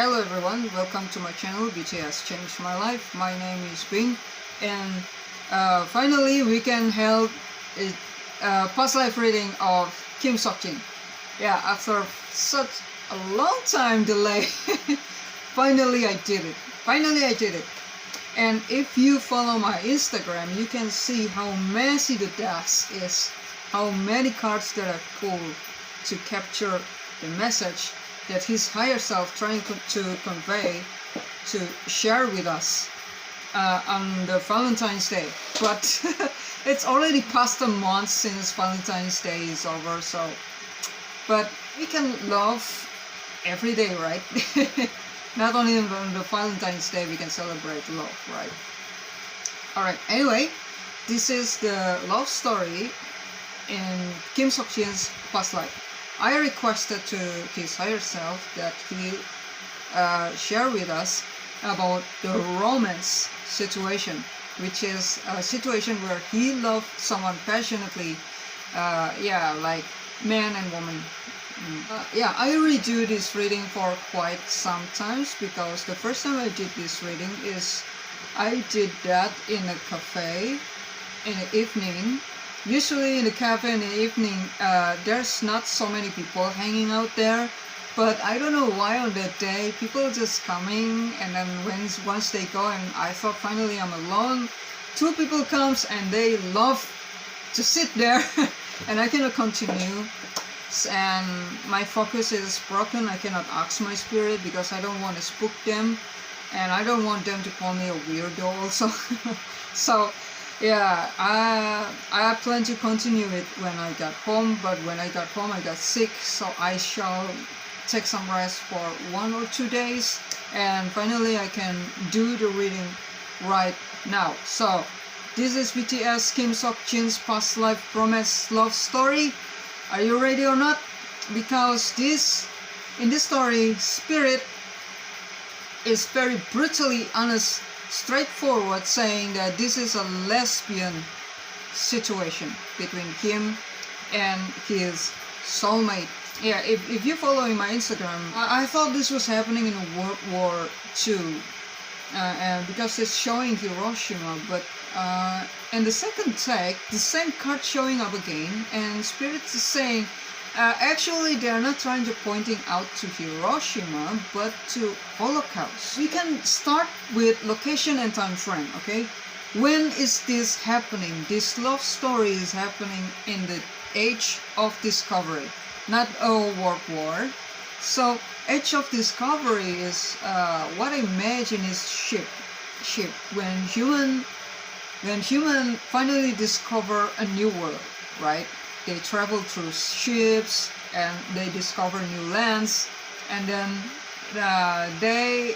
Hello everyone, welcome to my channel BTS Changed My Life. My name is Bing, and finally we can hold a past life reading of SeokJin. Yeah, after such a long time delay, finally I did it. And if you follow my Instagram, you can see how messy the desk is, how many cards that I pulled to capture the message that his higher self trying to convey, to share with us on the Valentine's Day. But it's already past a month since Valentine's Day is over, so but we can love every day, right? Not only on the Valentine's Day we can celebrate love, right? Alright, anyway, this is the love story in SeokJin's past life. I requested to his higher self that he share with us about the romance situation, which is a situation where he loved someone passionately, like man and woman. I redo this reading for quite some times, because the first time I did this reading is I did that in a cafe in the evening. Usually in the cafe in the evening, there's not so many people hanging out there, but I don't know why on that day people just coming, and then once they go and I thought finally I'm alone, two people comes and they love to sit there and I cannot continue, and my focus is broken. I cannot ask my spirit because I don't want to spook them, and I don't want them to call me a weirdo also. So yeah, I plan to continue it when I got home, but when I got home I got sick, so I shall take some rest for 1 or 2 days, and finally I can do the reading right now. So this is BTS SeokJin's past life romance love story. Are you ready or not? Because in this story, spirit is very brutally honest, straightforward, saying that this is a lesbian situation between him and his soulmate. Yeah, if you follow in my Instagram, I thought this was happening in World War II, because it's showing Hiroshima, but in the second take, the same card showing up again, and Spirit is saying actually they are not trying to pointing out to Hiroshima, but to Holocaust. We can start with location and time frame, okay? When is this happening? This love story is happening in the age of discovery, not a world war. So age of discovery is what I imagine is ship. When human finally discover a new world, right? They travel through ships and they discover new lands, and then they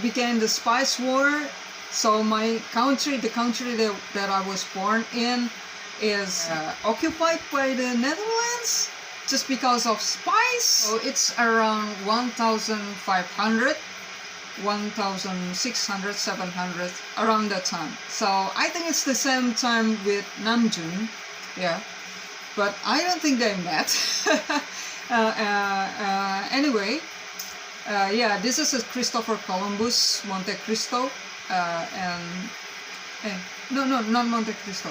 began the Spice War. So my country, the country that I was born in, is occupied by the Netherlands just because of spice. So it's around 1,500, 1,600, 700, around that time. So I think it's the same time with Namjoon, yeah. But I don't think they met. Anyway, yeah, this is a Christopher Columbus, Monte Cristo, no, not Monte Cristo.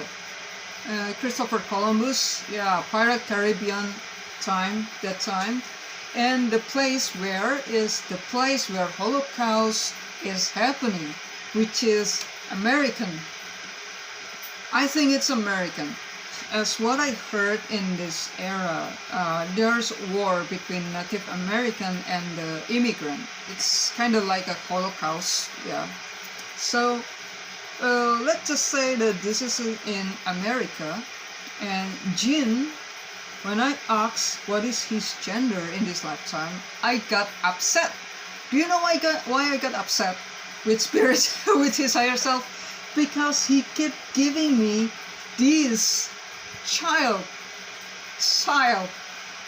Christopher Columbus, yeah, Pirate Caribbean time, that time. And the place where Holocaust is happening, which is American. I think it's American. As what I heard in this era, there's war between Native American and the immigrant. It's kind of like a Holocaust, yeah. So let's just say that this is in America, and Jin, when I asked what is his gender in this lifetime, I got upset. Do you know why I got upset with spirit, with his higher self? Because he kept giving me this child.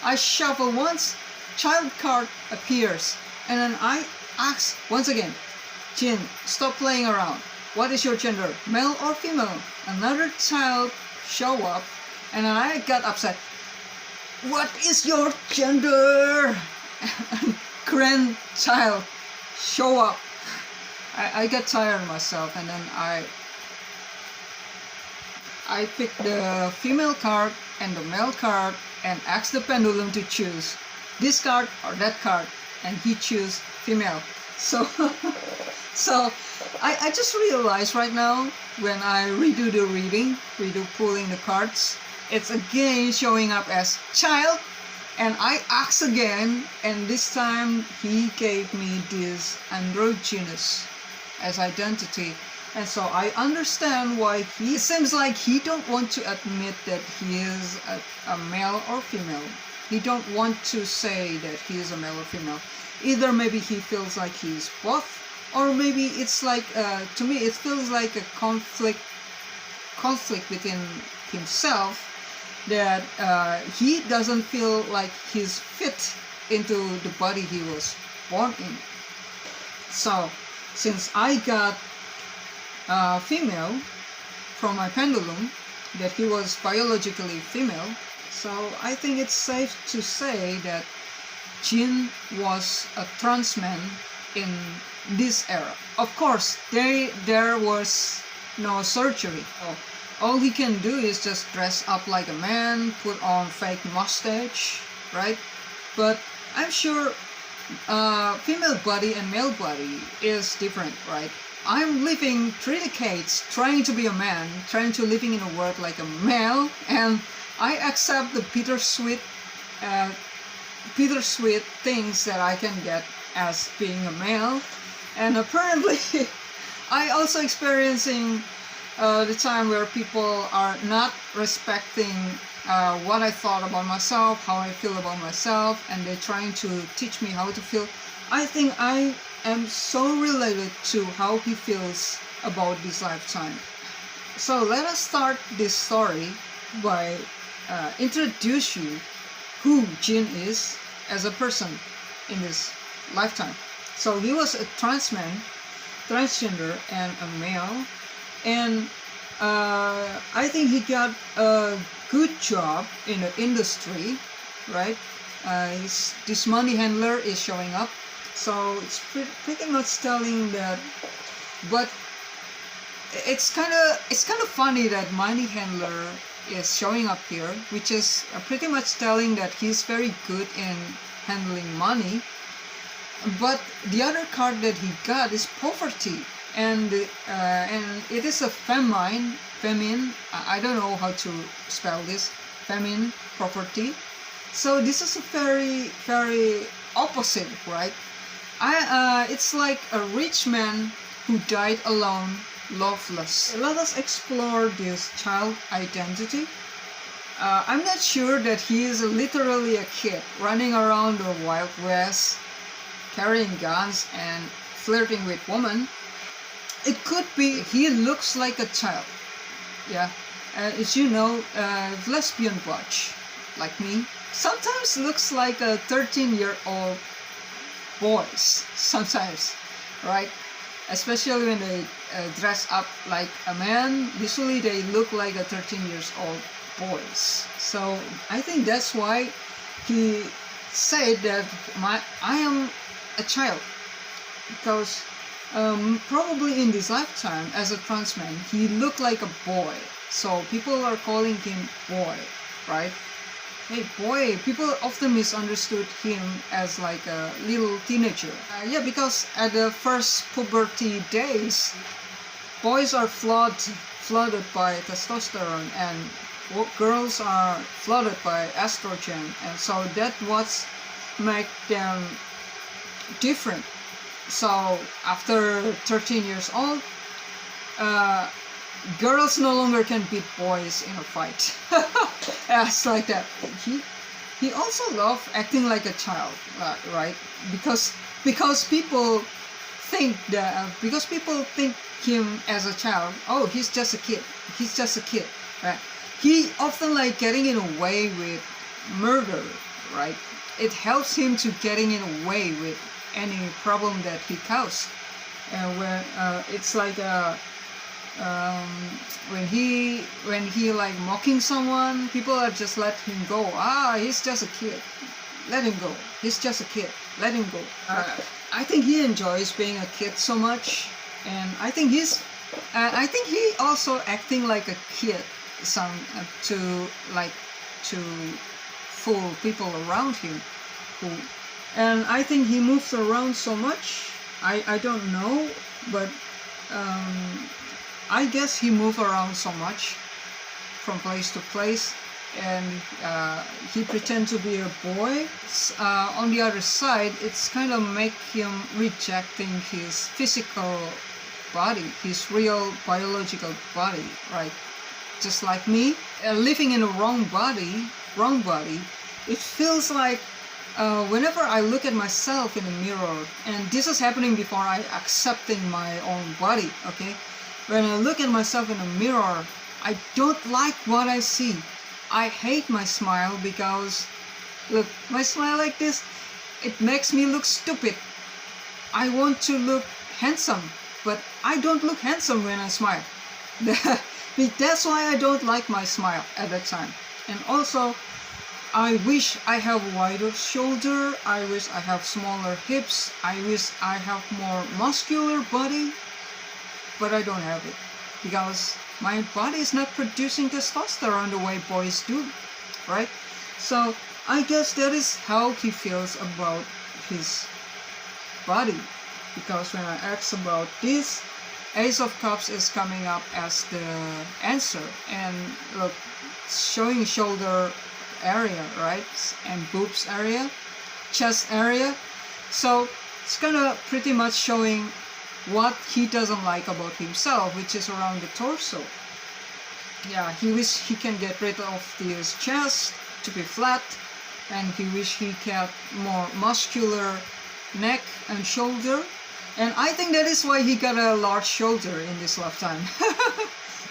I shuffle once, child card appears, and then I ask once again, Jin, stop playing around. What is your gender, male or female? Another child show up, and then I got upset. What is your gender? Grandchild. show up. I got tired myself, and then I picked the female card and the male card and asked the pendulum to choose this card or that card, and he chose female. So so I just realized right now, when I redo the reading, pulling the cards, it's again showing up as child, and I asked again, and this time he gave me this androgynous as identity. And so I understand why it seems like he don't want to admit that he is a male or female. He don't want to say that he is a male or female. Either maybe he feels like he's both, or maybe it's like, to me it feels like a conflict within himself, that he doesn't feel like he's fit into the body he was born in. So since I got female from my pendulum, that he was biologically female, so I think it's safe to say that Jin was a trans man in this era. Of course, there was no surgery. All he can do is just dress up like a man, put on fake mustache, right? But I'm sure female body and male body is different, right? I'm living 3 decades trying to be a man, trying to living in a world like a male, and I accept the bittersweet things that I can get as being a male. And apparently I also experiencing the time where people are not respecting what I thought about myself, how I feel about myself, and they're trying to teach me how to feel. I think I am so related to how he feels about this lifetime. So let us start this story by introduce you who Jin is as a person in this lifetime. So he was a trans man, transgender, and a male, and I think he got a good job in the industry, right? This money handler is showing up, so it's pretty much telling that. But it's kind of funny that money handler is showing up here, which is pretty much telling that he's very good in handling money. But the other card that he got is poverty, and it is a feminine. I don't know how to spell this. Feminine property. So this is a very, very opposite, right? It's like a rich man who died alone, loveless. Let us explore this child identity. I'm not sure that he is literally a kid running around the Wild West, carrying guns and flirting with women. It could be he looks like a child. Yeah, as you know, lesbian butch, like me, sometimes looks like a 13-year-old boys, sometimes, right? Especially when they dress up like a man, usually they look like a 13-year-old boys. So I think that's why he said that I am a child, because probably in this lifetime as a trans man he looked like a boy, so people are calling him boy, right? Hey boy, people often misunderstood him as like a little teenager. Yeah, because at the first puberty days, boys are flooded by testosterone, and girls are flooded by estrogen, and so that what make them different. So after 13 years old, girls no longer can beat boys in a fight. It's like that. He also loved acting like a child, right? Because people think him as a child. Oh, he's just a kid. He's just a kid, right? He often like getting in a way with murder, right? It helps him to getting in a way with any problem that he caused. And when it's like when he like mocking someone, people are just let him go. He's just a kid, let him go. He's just a kid, let him go. I think he enjoys being a kid so much, and I think he also acting like a kid, to like to fool people around him, who, and I think he moves around so much. I don't know, but I guess he moves around so much from place to place, and he pretends to be a boy. On the other side, it's kind of make him rejecting his physical body, his real biological body, right? Just like me, living in a wrong body, it feels like whenever I look at myself in the mirror, and this is happening before I accepting my own body, okay? When I look at myself in the mirror, I don't like what I see. I hate my smile because, look, my smile like this, it makes me look stupid. I want to look handsome, but I don't look handsome when I smile. That's why I don't like my smile at that time. And also, I wish I have wider shoulder, I wish I have smaller hips, I wish I have more muscular body, but I don't have it because my body is not producing testosterone the way boys do, right? So I guess that is how he feels about his body, because when I ask about this, Ace of Cups is coming up as the answer, and look, showing shoulder area, right, and boobs area, chest area, so it's kind of pretty much showing what he doesn't like about himself, which is around the torso. Yeah, he wish he can get rid of his chest to be flat, and he wish he had more muscular neck and shoulder, and I think that is why he got a large shoulder in this lifetime.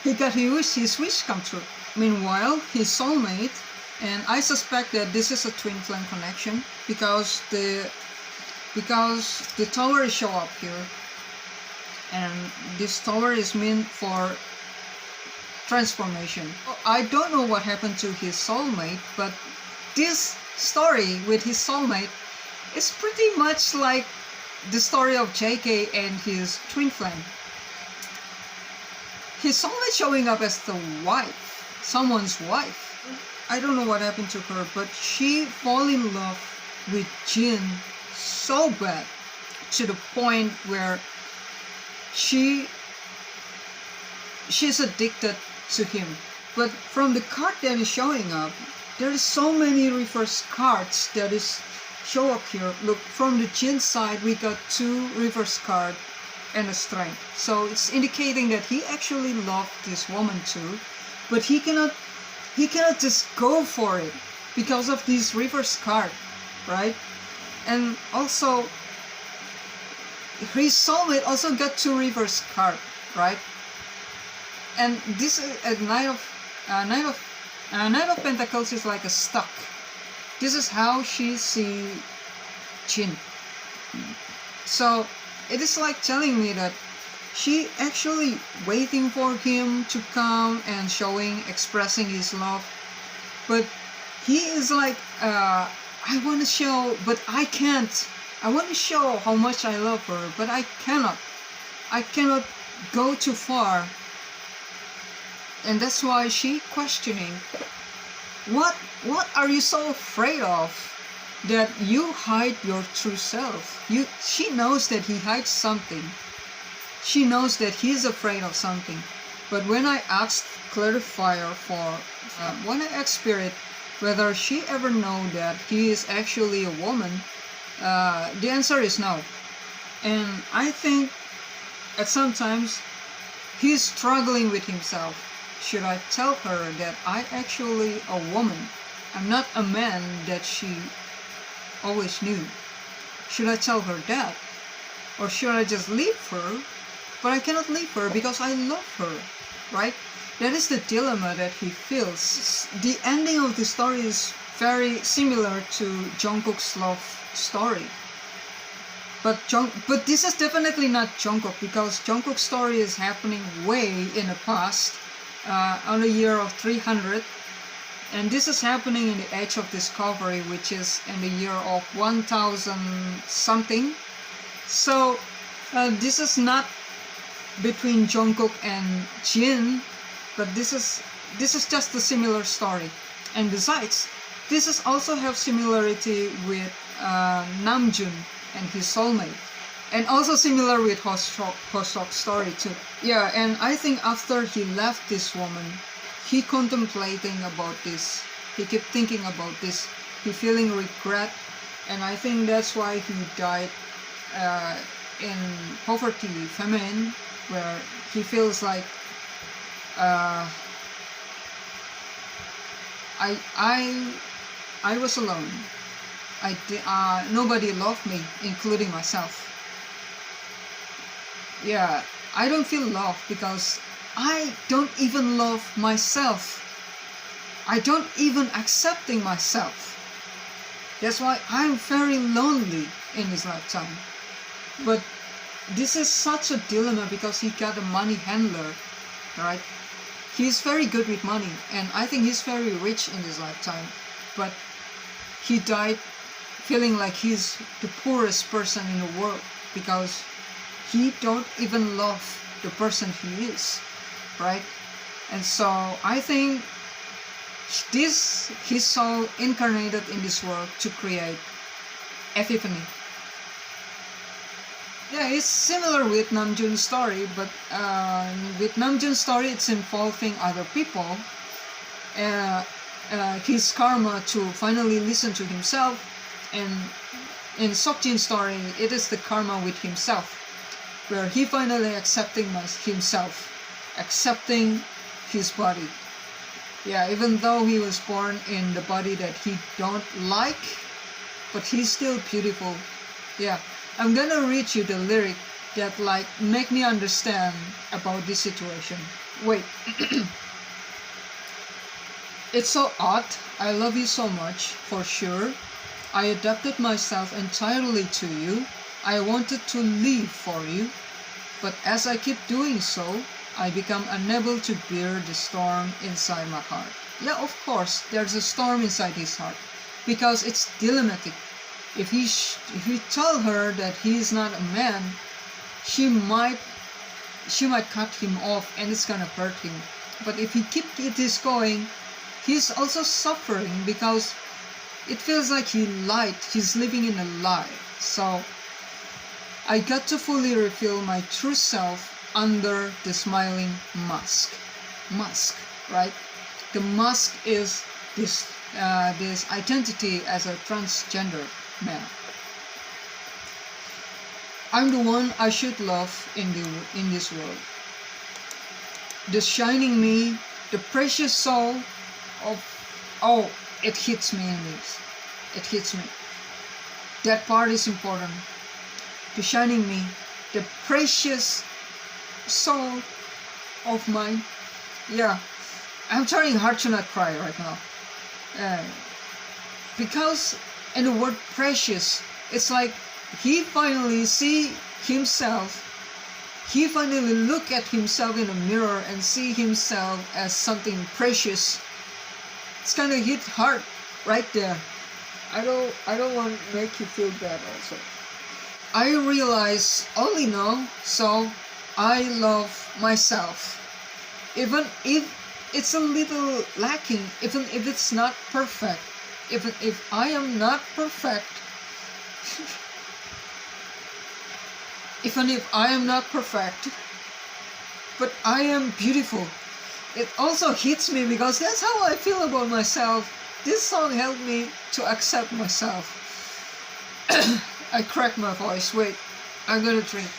he wished his wish come true. Meanwhile, his soulmate, and I suspect that this is a twin flame connection because the tower is show up here, and this tower is meant for transformation. I don't know what happened to his soulmate, but this story with his soulmate is pretty much like the story of JK and his twin flame. His soulmate showing up as the wife, someone's wife. I don't know what happened to her, but she fall in love with Jin so bad to the point where she's addicted to him. But from the card that is showing up, there is so many reverse cards that is show up here. Look, from the Jin side, we got 2 reverse card and a strength. So it's indicating that he actually loved this woman too, but he cannot just go for it because of this reverse card, right? And also, his soulmate also got 2 reverse card, right? And this Knight of Pentacles is like a stuck. This is how she see Jin. So it is like telling me that she actually waiting for him to come and expressing his love, but he is like, I want to show, but I can't. I want to show how much I love her, but I cannot go too far. And that's why she questioning, what are you so afraid of that you hide your true self? She knows that he hides something. She knows that he's afraid of something. But when I asked clarifier when I asked Spirit whether she ever know that he is actually a woman, the answer is no. And I think at sometimes he's struggling with himself. Should I tell her that I actually a woman? I'm not a man that she always knew. Should I tell her that? Or should I just leave her? But I cannot leave her because I love her, right? That is the dilemma that he feels. The ending of the story is very similar to Jungkook's love story. But this is definitely not Jungkook, because Jungkook's story is happening way in the past, on the year of 300, and this is happening in the Age of Discovery, which is in the year of 1000 something. So this is not between Jungkook and Jin, but this is just a similar story. And besides, this is also have similarity with Namjoon and his soulmate, and also similar with Hoseok's story too. Yeah, and I think after he left this woman, he contemplating about this. He kept thinking about this. He feeling regret, and I think that's why he died in poverty, famine, where he feels like I was alone. Nobody loved me, including myself. Yeah, I don't feel loved because I don't even love myself. I don't even accepting myself. That's why I'm very lonely in this lifetime. But this is such a dilemma because he got a money handler, right? He's very good with money, and I think he's very rich in this lifetime. But he died feeling like he's the poorest person in the world because he don't even love the person he is, right? And so I think his soul incarnated in this world to create epiphany. Yeah, it's similar with Namjoon's story, but with Namjoon's story, it's involving other people. His karma to finally listen to himself, and in SeokJin's story, it is the karma with himself, where he finally accepting himself, accepting his body. Yeah, even though he was born in the body that he don't like, but he's still beautiful. Yeah, I'm gonna read you the lyric that like make me understand about this situation. Wait. It's so odd. I love you so much, for sure. I adapted myself entirely to you. I wanted to live for you. But as I keep doing so, I become unable to bear the storm inside my heart. Yeah, of course, there's a storm inside his heart. Because it's dilemmatic. If he tell her that he is not a man, she might cut him off and it's gonna hurt him. But if he keep this going, he's also suffering because it feels like he's living in a lie. So I got to fully reveal my true self under the smiling mask, right? The mask is this identity as a transgender man. I'm the one I should love in this world. The shining me, the precious soul of, oh, it hits me in this. It hits me. That part is important. The shining me, the precious soul of mine. Yeah, I'm trying hard to not cry right now. Because in the word precious, it's like he finally see himself. He finally look at himself in a mirror and see himself as something precious. It's kind of hit hard right there. I don't want to make you feel bad also. I realize only now, so I love myself. Even if it's a little lacking, even if it's not perfect, even if I am not perfect, even if I am not perfect, but I am beautiful. It also hits me because that's how I feel about myself. This song helped me to accept myself. I cracked my voice. Wait, I'm gonna drink.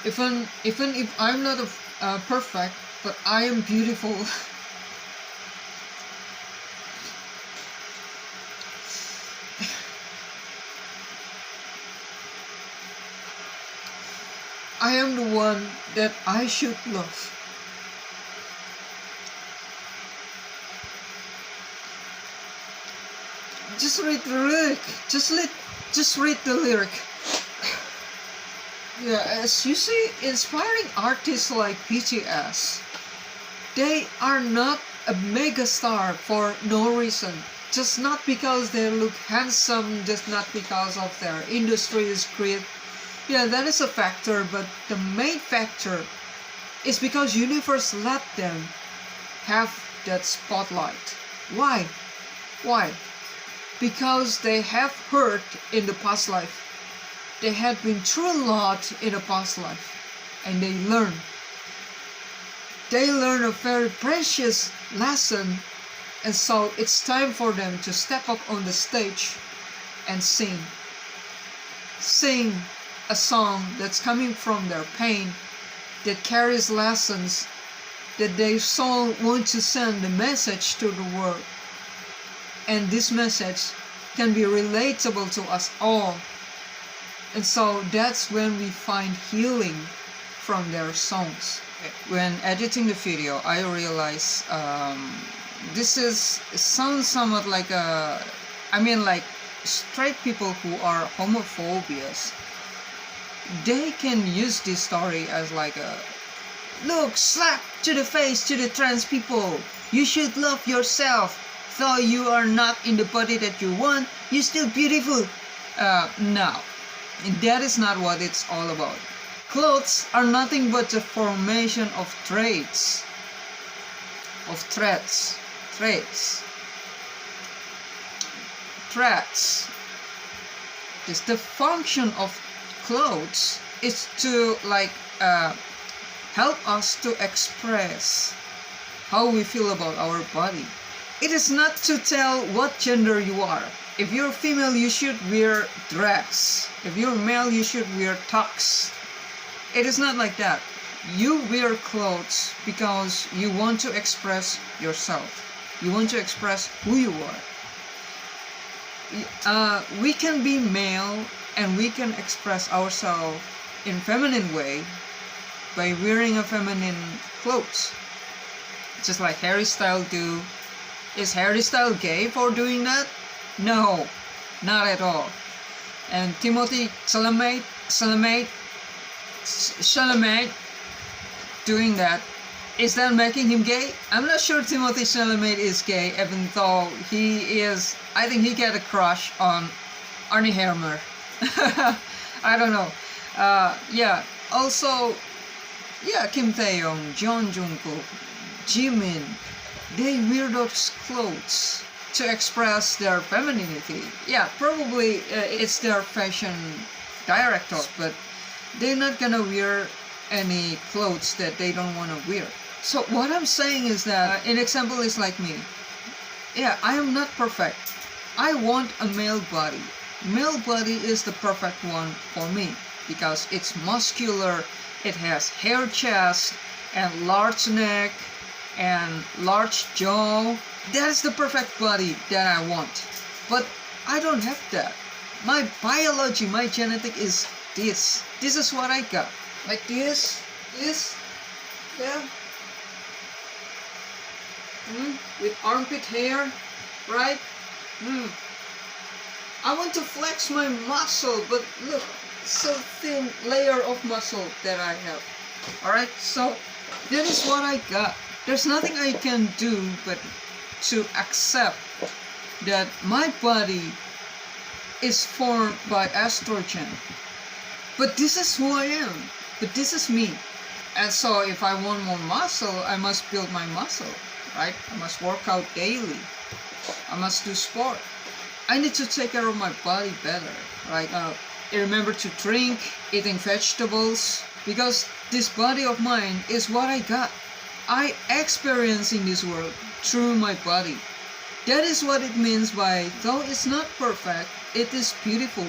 Even if I'm not perfect, but I am beautiful. I am the one that I should love. Just read the lyric. Just read the lyric. Yeah, as you see, inspiring artists like BTS, they are not a mega star for no reason. just not because they look handsome, just not because of their industry is great. Yeah, that is a factor, but the main factor is because universe let them have that spotlight. Why? Why? Because they have hurt in the past life. They had been through a lot in the past life, and they learn. They learn a very precious lesson, and so it's time for them to step up on the stage and sing. Sing a song that's coming from their pain, that carries lessons, that they so want to send a message to the world. And this message can be relatable to us all. And so that's when we find healing from their songs. When editing the video, I realized this sounds somewhat like like straight people who are homophobias. They can use this story as like a, look, slap to the face to the trans people. You should love yourself. Though you are not in the body that you want, you're still beautiful. No, that is not what it's all about. Clothes are nothing but the formation of threads. Just the function of clothes is to help us to express how we feel about our body. It is not to tell what gender you are. If you're female, you should wear dress. If you're male, you should wear tux. It is not like that. You wear clothes because you want to express yourself. You want to express who you are. We can be male and we can express ourselves in feminine way by wearing a feminine clothes. Just like Harry Styles do. Is Harry Styles gay for doing that? No, not at all. And Timothy Chalamet doing that, is that making him gay? I'm not sure Timothy Chalamet is gay, even though he is. I think he got a crush on Armie Hammer. I don't know. Also, Kim Taeyong, Jeon Jungkook, Jimin, they wear those clothes to express their femininity. Yeah, probably it's their fashion directors, but they're not gonna wear any clothes that they don't want to wear. So what I'm saying is that an example is like me. Yeah, I am not perfect. I want a male body. Male body is the perfect one for me because it's muscular, it has hair chest and large neck and large jaw. That's the perfect body that I want. But I don't have that. My biology, my genetic is this. This is what I got. Like this, yeah. With armpit hair, right? I want to flex my muscle, but look, so thin layer of muscle that I have. Alright, so that is what I got. There's nothing I can do but to accept that my body is formed by estrogen. But this is who I am. But this is me. And so if I want more muscle, I must build my muscle, right? I must work out daily. I must do sport. I need to take care of my body better, right? Remember to drink, eating vegetables, because this body of mine is what I got. I experience in this world through my body. That is what it means by, though it's not perfect, it is beautiful.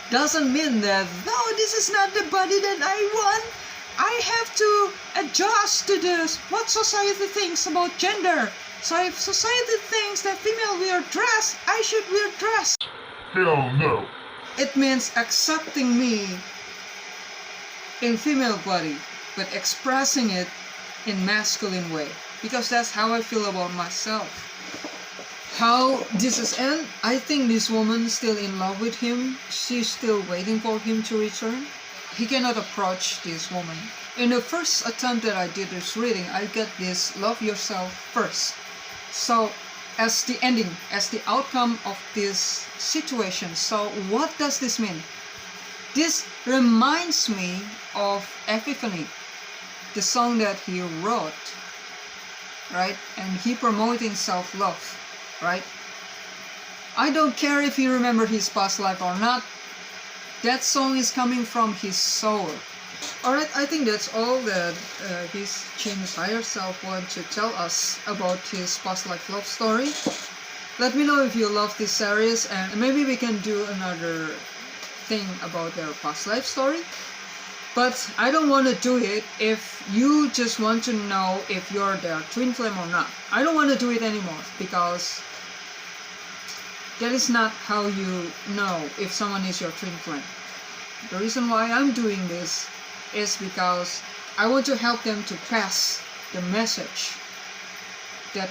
Doesn't mean that, though this is not the body that I want, I have to adjust to this. What society thinks about gender. So if society thinks that female wear dress, I should wear dress. Hell no. It means accepting me in female body, but expressing it in masculine way. Because that's how I feel about myself. How this is end? I think this woman is still in love with him. She's still waiting for him to return. He cannot approach this woman. In the first attempt that I did this reading, I got this love yourself first. So as the ending, as the outcome of this situation. So what does this mean? This reminds me of Epiphany, the song that he wrote, right? And he promoting self-love, right? I don't care if he remembered his past life or not. That song is coming from his soul. Alright, I think that's all that his Jin's higher self want to tell us about his past life love story. Let me know if you love this series, and maybe we can do another thing about their past life story. But I don't want to do it if you just want to know if you're their twin flame or not. I don't want to do it anymore, because that is not how you know if someone is your twin flame. The reason why I'm doing this is because I want to help them to pass the message that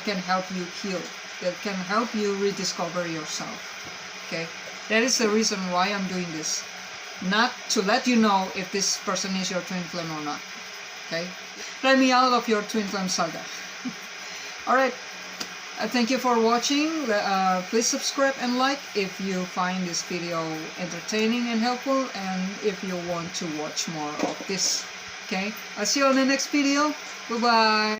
can help you heal, that can help you rediscover yourself. Okay, that is the reason why I'm doing this, not to let you know if this person is your twin flame or not. Okay, let me out of your twin flame saga. Alright, thank you for watching. Please subscribe and like if you find this video entertaining and helpful, and if you want to watch more of this. Okay, I'll see you on the next video. Bye bye.